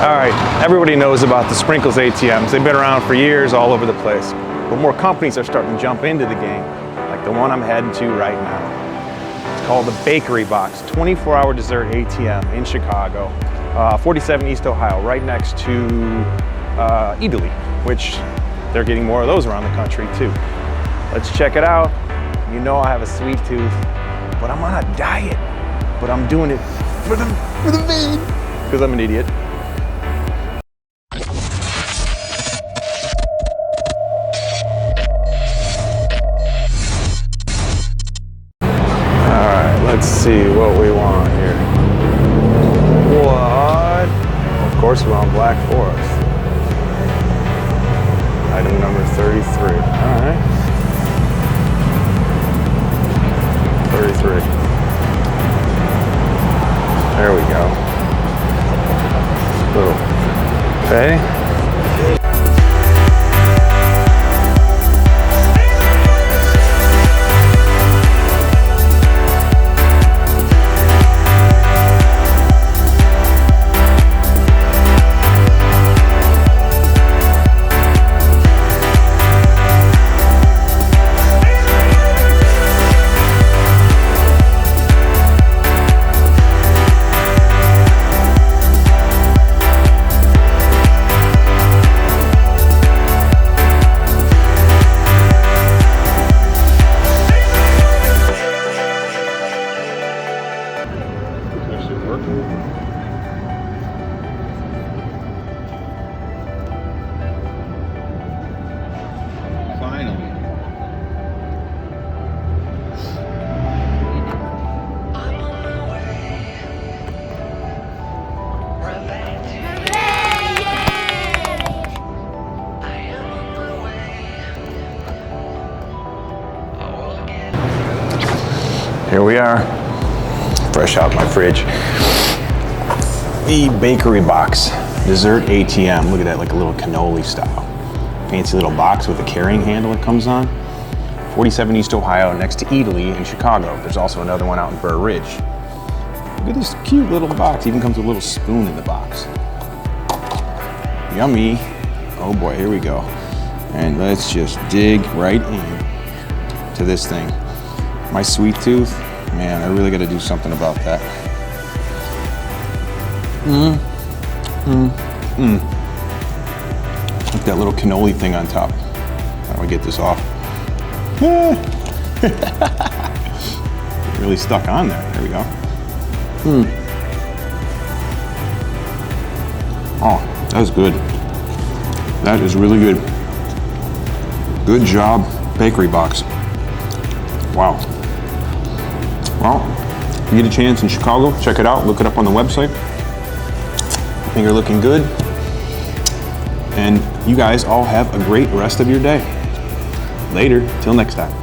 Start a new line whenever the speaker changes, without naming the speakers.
All right, everybody knows about the Sprinkles ATMs. They've been around for years all over the place. But more companies are starting to jump into the game, like the one I'm heading to right now. It's called the Bakery Box, 24-hour dessert ATM in Chicago, 47 East Ohio, right next to Italy, which they're getting more of those around the country too. Let's check it out. You know I have a sweet tooth, but I'm on a diet. But I'm doing it for the vein, because I'm an idiot. Let's see what we want here. What? Of course, we're on Black Forest. Item number 33. All right. 33. There we go. Little pay.
Finally.
Here we are, fresh out my fridge. The Bakery Box dessert ATM. Look at that, like a little cannoli style. Fancy little box with a carrying handle it comes on. 47 East Ohio, next to Italy in Chicago. There's also another one out in Burr Ridge. Look at this cute little box. Even comes with a little spoon in the box. Yummy. Oh boy, here we go. And let's just dig right in to this thing. My sweet tooth, man, I really gotta do something about that. Like that little cannoli thing on top. How do I get this off? Really stuck on there. There we go. Oh, that is good. That is really good. Good job, Bakery Box. Wow. Well, if you get a chance in Chicago, check it out. Look it up on the website. I think you're looking good. And you guys all have a great rest of your day. Later, till next time.